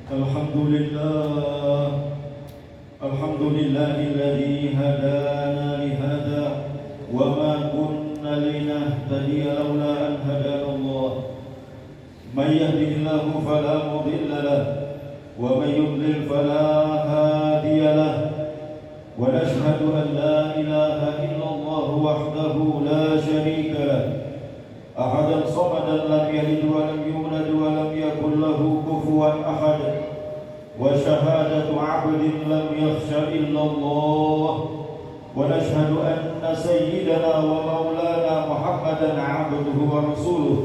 الحمد لله الحمد لله الذي هدانا لهذا وما كنا لنهتدي لولا أن هدانا الله من يهده الله فلا مضل له ومن يضلل فلا هادي له ونشهد أن لا إله إلا الله وحده لا شريك له أحدا صمدا لم يلد ولم يولد ولم يكن له كفوا أحد وشهادة عبد لم يخش إلا الله ونشهد أن سيدنا ومولانا محمدا عبده ورسوله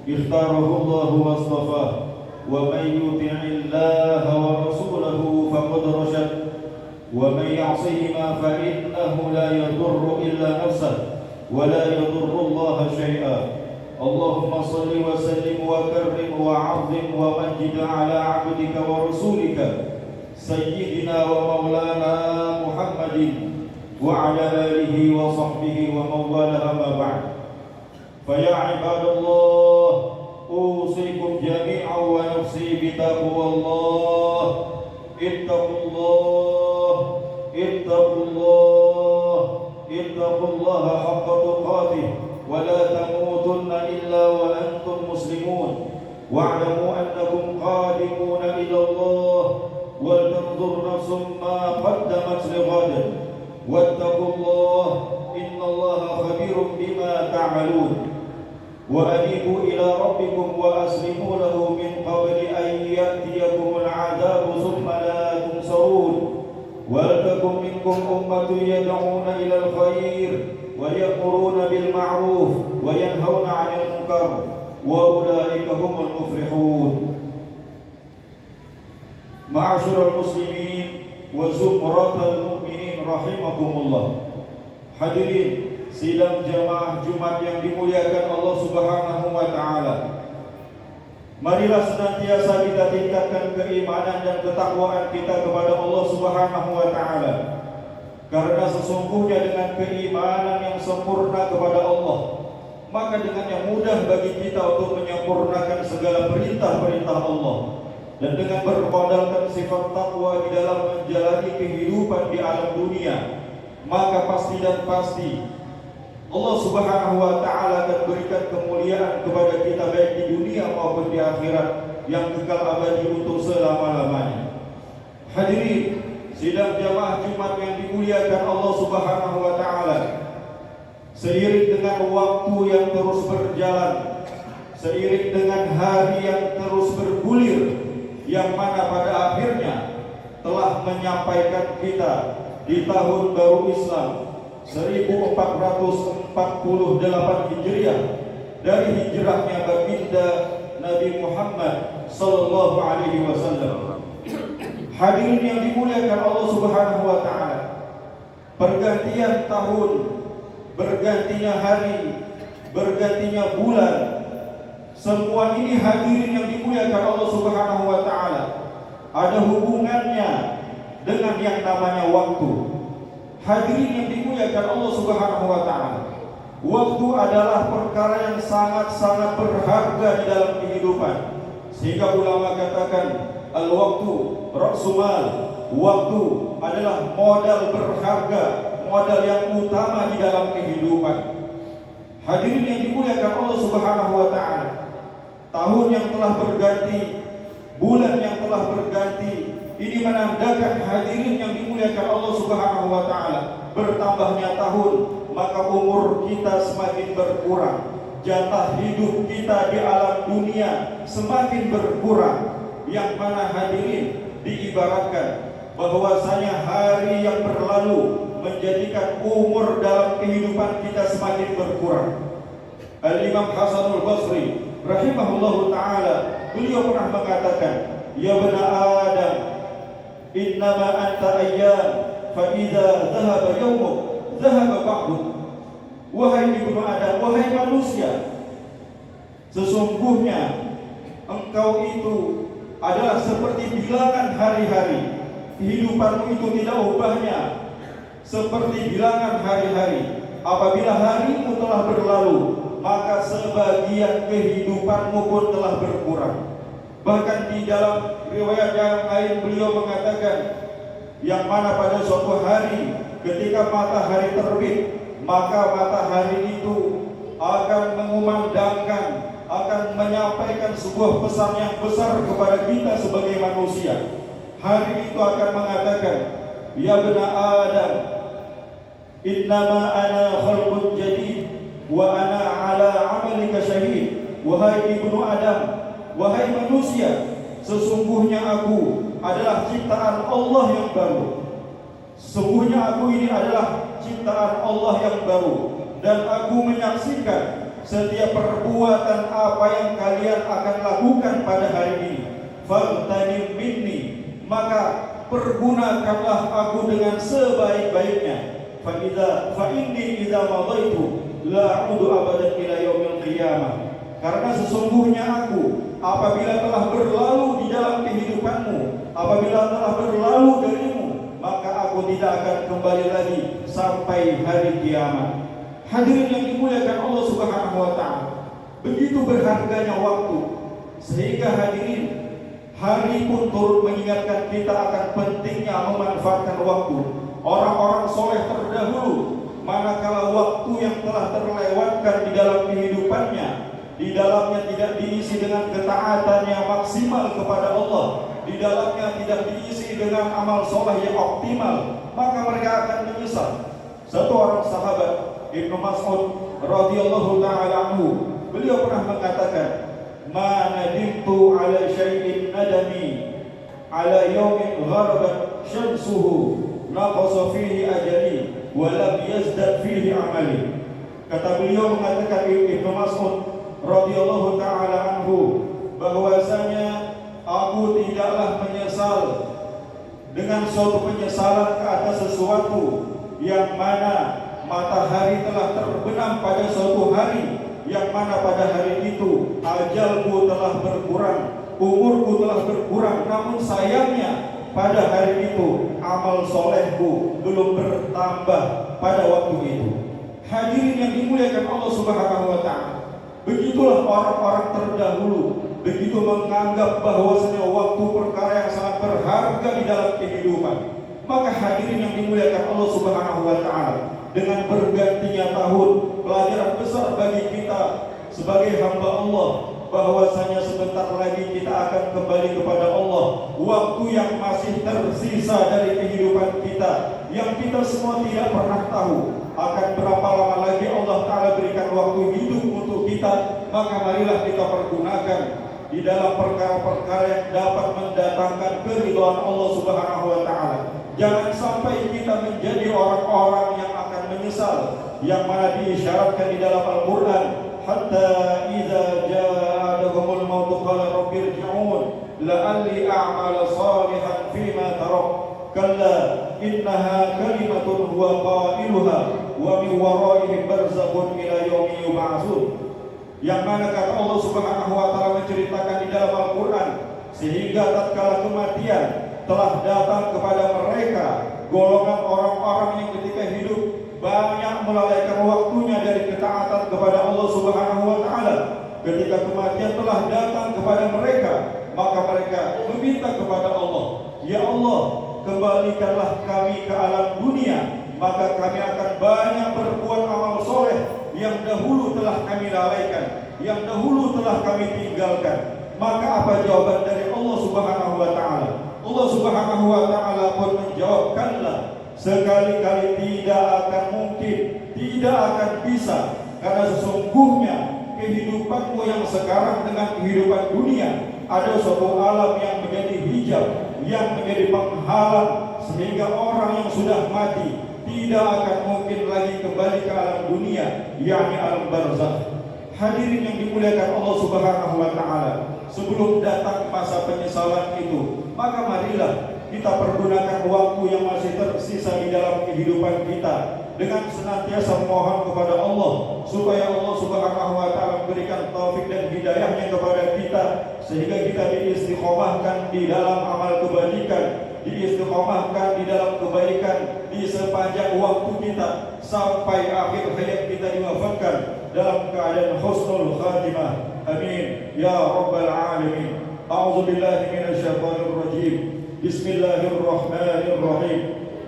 اختاره الله واصطفاه ومن يطع الله ورسوله فقد رشد ومن يعصهما فإنه لا يضر إلا نفسه ولا يضر الله شيئا اللهم صل وسلم وكرم وعظم ومجد على عبدك ورسولك سيدنا ومولانا محمد وعلى آله وصحبه ومن والاه أما بعد فيا عباد الله أوصيكم جميعا ونفسي بتقوى الله اتقوا الله اتقوا الله اتقوا الله حق تقاته ولا تموتن إلا وأنتم مسلمون واعلموا أنكم قادمون إلى الله ولتنظر نفس ما قدمت لغد واتقوا الله إن الله خبير بما تعملون وأنيبوا إلى ربكم وأسلموا له من قبل أن يأتيكم العذاب ثم لا تنصرون ولتكن منكم أمة يدعون إلى الخير ويأمرون بالمعروف وينهون عن المنكر وأولئك هم المفلحون. معاشر المسلمين وزمرة المؤمنين rahimakumullah. Hadirin sidang jamaah Jumat yang dimuliakan Allah Subhanahu wa taala. Marilah senantiasa kita tingkatkan keimanan dan ketakwaan kita kepada Allah Subhanahu wa taala. Karena sesungguhnya dengan keimanan yang sempurna kepada Allah, maka dengan yang mudah bagi kita untuk menyempurnakan segala perintah-perintah Allah. Dan dengan bermodalkan sifat takwa di dalam menjalani kehidupan di alam dunia, maka pasti dan pasti Allah Subhanahu wa taala akan berikan kemuliaan kepada kita baik di dunia maupun di akhirat yang kekal abadi untuk selama-lamanya. Hadirin sidang jamaah Jumat yang dimuliakan Allah Subhanahu wa taala, seiring dengan waktu yang terus berjalan, seiring dengan hari yang terus bergulir, yang mana pada akhirnya telah menyampaikan kita di tahun baru Islam 1448 Hijriah dari hijrahnya baginda Nabi Muhammad sallallahu alaihi wasallam. Hadirin yang dimuliakan Allah Subhanahu wa taala, pergantian tahun, bergantinya hari, bergantinya bulan, semua ini hadirin yang dimuliakan Allah Subhanahu wa taala ada hubungannya dengan yang namanya waktu. Hadirin yang dimuliakan Allah Subhanahu wa taala, waktu adalah perkara yang sangat-sangat berharga di dalam kehidupan. Sehingga ulama katakan al-waktu ra'sumal, waktu adalah modal berharga, modal yang utama di dalam kehidupan. Hadirin yang dimuliakan Allah Subhanahu wa taala, tahun yang telah berganti, bulan yang telah berganti, ini menandakan hadirin yang dimuliakan Allah Subhanahu wa taala, bertambahnya tahun, maka umur kita semakin berkurang, jatah hidup kita di alam dunia semakin berkurang. Yang mana hadirin diibaratkan bahwasanya hari yang berlalu menjadikan umur dalam kehidupan kita semakin berkurang. Al-Imam Hasanul Basri rahimahullahu ta'ala, beliau pernah mengatakan, ya bani Adam, innama anta ayyam, fa idza dhahaba yawmuk dhahaba ba'duk. Wahai ibnu Adam, wahai manusia, sesungguhnya engkau itu adalah seperti bilangan hari-hari. Kehidupanmu itu tidak ubahnya seperti bilangan hari-hari. Apabila harimu telah berlalu, maka sebagian kehidupanmu pun telah berkurang. Bahkan di dalam riwayat yang lain beliau mengatakan, yang mana pada suatu hari ketika matahari terbit, maka matahari itu akan mengumandangkan, akan menyampaikan sebuah pesan yang besar kepada kita sebagai manusia. Hari itu akan mengatakan, ya bena Adam, innama ana khalqun jadid wa ana ala amalika syahid. Wahai ibnu Adam, wahai manusia, sesungguhnya aku adalah ciptaan Allah yang baru. Sesungguhnya aku ini adalah ciptaan Allah yang baru, dan aku menyaksikan setiap perbuatan apa yang kalian akan lakukan pada hari ini. Fagtanim minni, maka pergunakanlah aku dengan sebaik-baiknya. Fa inni idza madaitu la a'udu abadan ila yaumil qiyamah. Karena sesungguhnya aku apabila telah berlalu di dalam kehidupanmu, apabila telah berlalu darimu, maka aku tidak akan kembali lagi sampai hari kiamat. Hadirin yang dimuliakan Allah Subhanahu wa taala, begitu berharganya waktu, sehingga hadirin, hari pun turut mengingatkan kita akan pentingnya memanfaatkan waktu. Orang-orang soleh terdahulu, manakala waktu yang telah terlewatkan di dalam kehidupannya, di dalamnya tidak diisi dengan ketaatan yang maksimal kepada Allah, di dalamnya tidak diisi dengan amal soleh yang optimal, maka mereka akan menyesal. Satu orang sahabat, Ibnu Mas'ud radhiyallahu ta'ala anhu, beliau pernah mengatakan, ma nadimtu ala syai'in nadami ala yawmin gharabat syamsuhu naqasa fihi ajali wa lam yazdad fihi amali. Kata beliau mengatakan, Ibnu Mas'ud radhiyallahu ta'ala anhu, bahwasanya aku tidaklah menyesal dengan suatu penyesalan ke atas sesuatu yang mana matahari telah terbenam pada suatu hari, yang mana pada hari itu ajalku telah berkurang, umurku telah berkurang, namun sayangnya pada hari itu amal solehku belum bertambah pada waktu itu. Hadirin yang dimuliakan Allah Subhanahu wa ta'ala, begitulah orang-orang terdahulu begitu menganggap bahwasanya waktu perkara yang sangat berharga di dalam kehidupan. Maka hadirin yang dimuliakan Allah Subhanahu wa ta'ala, dengan bergantinya tahun, pelajaran besar bagi kita sebagai hamba Allah, bahwasanya sebentar lagi kita akan kembali kepada Allah. Waktu yang masih tersisa dari kehidupan kita, yang kita semua tidak pernah tahu akan berapa lama lagi Allah Ta'ala berikan waktu hidup untuk kita. Maka marilah kita pergunakan di dalam perkara-perkara yang dapat mendatangkan keridhaan Allah Subhanahu wa ta'ala. Jangan sampai kita menjadi orang-orang yang akan menyesal, yang mana diisyaratkan di dalam Al-Quran, hatta idza ja'ahumul maut qala rabbi irji'un la'alli a'mala salihan fima tarak kalla innaha kalimatun huwa qailuha wa min waraihim barzakhun ila yaumi yub'atsun. Yang mana kata Allah Subhanahu wa ta'ala menceritakan di dalam Al-Quran, sehingga tatkala kematian telah datang kepada mereka, golongan orang-orang yang ketika hidup banyak melalaikan waktunya dari ketaatan kepada Allah Subhanahu wa ta'ala. Ketika kematian telah datang kepada mereka, maka mereka meminta kepada Allah, ya Allah, kembalikanlah kami ke alam dunia, maka kami akan banyak berbuat amal soleh yang dahulu telah kami lalaikan, yang dahulu telah kami tinggalkan. Maka apa jawaban dari Allah Subhanahu wa ta'ala? Allah Subhanahu wa ta'ala pun menjawabkanlah, sekali-kali tidak akan mungkin, tidak akan bisa, karena sesungguhnya kehidupanmu yang sekarang dengan kehidupan dunia ada suatu alam yang menjadi hijab, yang menjadi penghalang, sehingga orang yang sudah mati tidak akan mungkin lagi kembali ke alam dunia, yakni alam barzakh. Hadirin yang dimuliakan Allah Subhanahu wa ta'ala, sebelum datang masa penyesalan itu, maka marilah kita pergunakan waktu yang masih tersisa di dalam kehidupan kita dengan senantiasa memohon kepada Allah supaya Allah Subhanahu wa ta'ala memberikan taufik dan hidayahnya kepada kita, sehingga kita diistiqomahkan di dalam amal kebajikan, diistiqomahkan di dalam kebaikan di sepanjang waktu kita sampai akhir hayat kita diwafatkan dalam keadaan husnul khatimah. Amin ya rabbal alamin. أعوذ بالله من الشيطان الرجيم. بسم الله الرحمن الرحيم.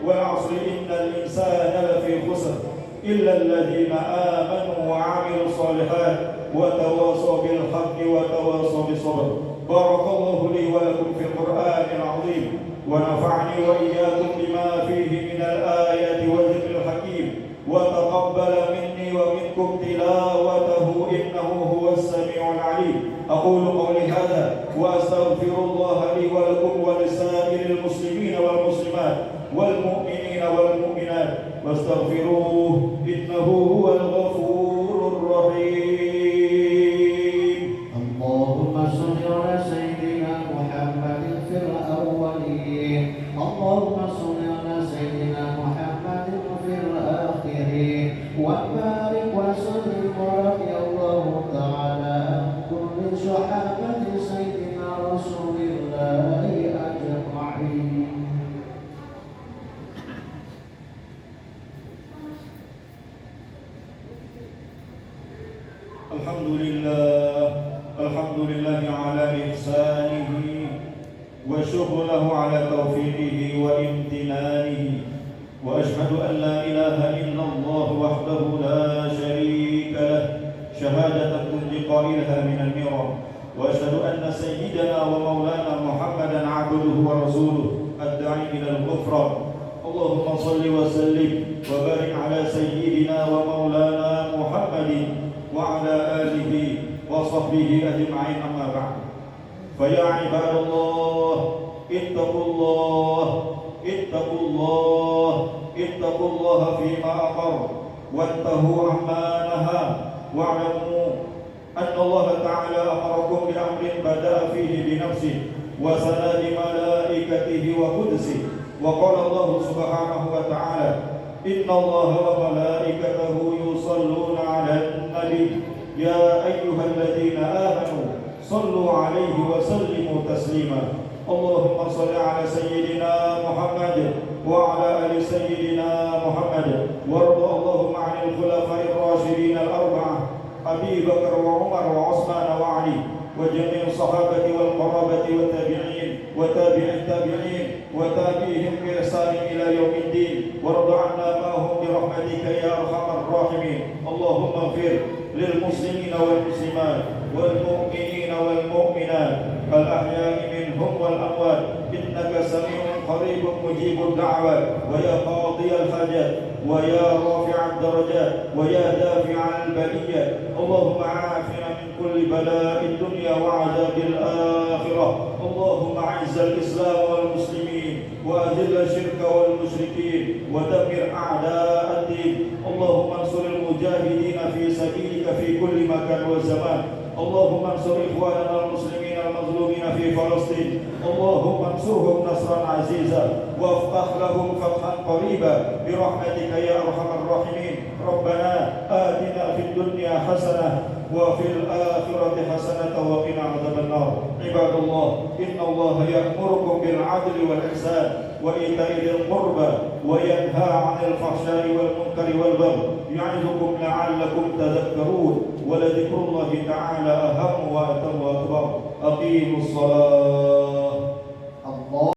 والعصر إن الإنسان لفي خسر إلا الذين آمنوا وعملوا الصالحات وتواصوا بالحق وتواصوا بالصبر. بارك الله لي ولكم في القرآن العظيم ونفعني وإياكم بما فيه من الآيات والذكر الحكيم وتقبل مني ومنكم تلاوته إنه هو السميع العليم. أقول قولي هذا وأستغفر الله لي ولكم ولسائر المسلمين والمسلمات والمؤمنين والمؤمنات واستغفروه إنه هو الغفور الرحيم. اللهم صل على سيدنا محمد في الأولين، اللهم صل على سيدنا محمد في الآخرين، وبارك وسلم ورضي الله تعالى عن كل صحابة سيدنا رسول الله أجمعين. الحمد لله على إحسانه وشكره على توفيقه وامتنانه، وأشهد أن لا إله إلا الله وحده لا شريك له شهادة تنجي قائلها من النيران، وأشهد أن سيدنا ومولانا محمدا عبده ورسوله الداعي إلى الغفران. اللهم صل وسلم وبارك على سيدنا ومولانا محمد وعلى آله وصحبه أجمعين، أما بعد. فيا عباد الله اتقوا الله اتقوا الله اتقوا الله فيما أمر وانتهوا عما نهى، واعلموا أن الله تعالى أمركم بأمر بدأ فيه بنفسه وثنى بملائكته وقدسه، وقال الله سبحانه وتعالى: إن الله وملائكته يصلون على النبي يا أيها الذين آمنوا صلوا عليه وسلموا تسليما. اللهم صل على سيدنا محمد وعلى آل سيدنا محمد، وارض اللهم عن الخلفاء الراشدين الأربعة أبي بكر وعمر وعثمان وعلي، وجميع الصحابة والقرابة والتابعين وتابع التابعين وتابعيهم بإحسان إلى يوم الدين، وارض عنا معهم برحمتك يا أرحم الراحمين. اللهم اغفر للمسلمين والمسلمات والمؤمنين والمؤمنات الأحياء منهم والأموات، إنك سميع قريب مجيب الدعوات، ويا قاضي الحاجات ويا رافع الدرجات ويا دافع البليات. اللهم عافنا من كل بلاء الدنيا وعذاب الآخرة. اللهم أعز الإسلام والمسلمين وأذل الشرك والمشركين ودمر أعداء الدين. اللهم انصر المجاهدين في سبيلك في كل مكان وزمان. اللهم انصر إخواننا المسلمين المظلومين في فلسطين. اللهم انصرهم نصرا عزيزا وافتح لهم فتحا قريبا برحمتك يا أرحم الراحمين. ربنا آتنا في الدنيا حسنة وفي الآخرة حسنة وقنا عذاب النار. عباد الله إن الله يأمركم بالعدل والإحسان وإيتاء ذي القربى وينهى عن الفحشاء والمنكر والبغي يعظكم لعلكم تذكرون، ولذكر الله تعالى أهم وأتم وأكبر. أقيموا الصلاة.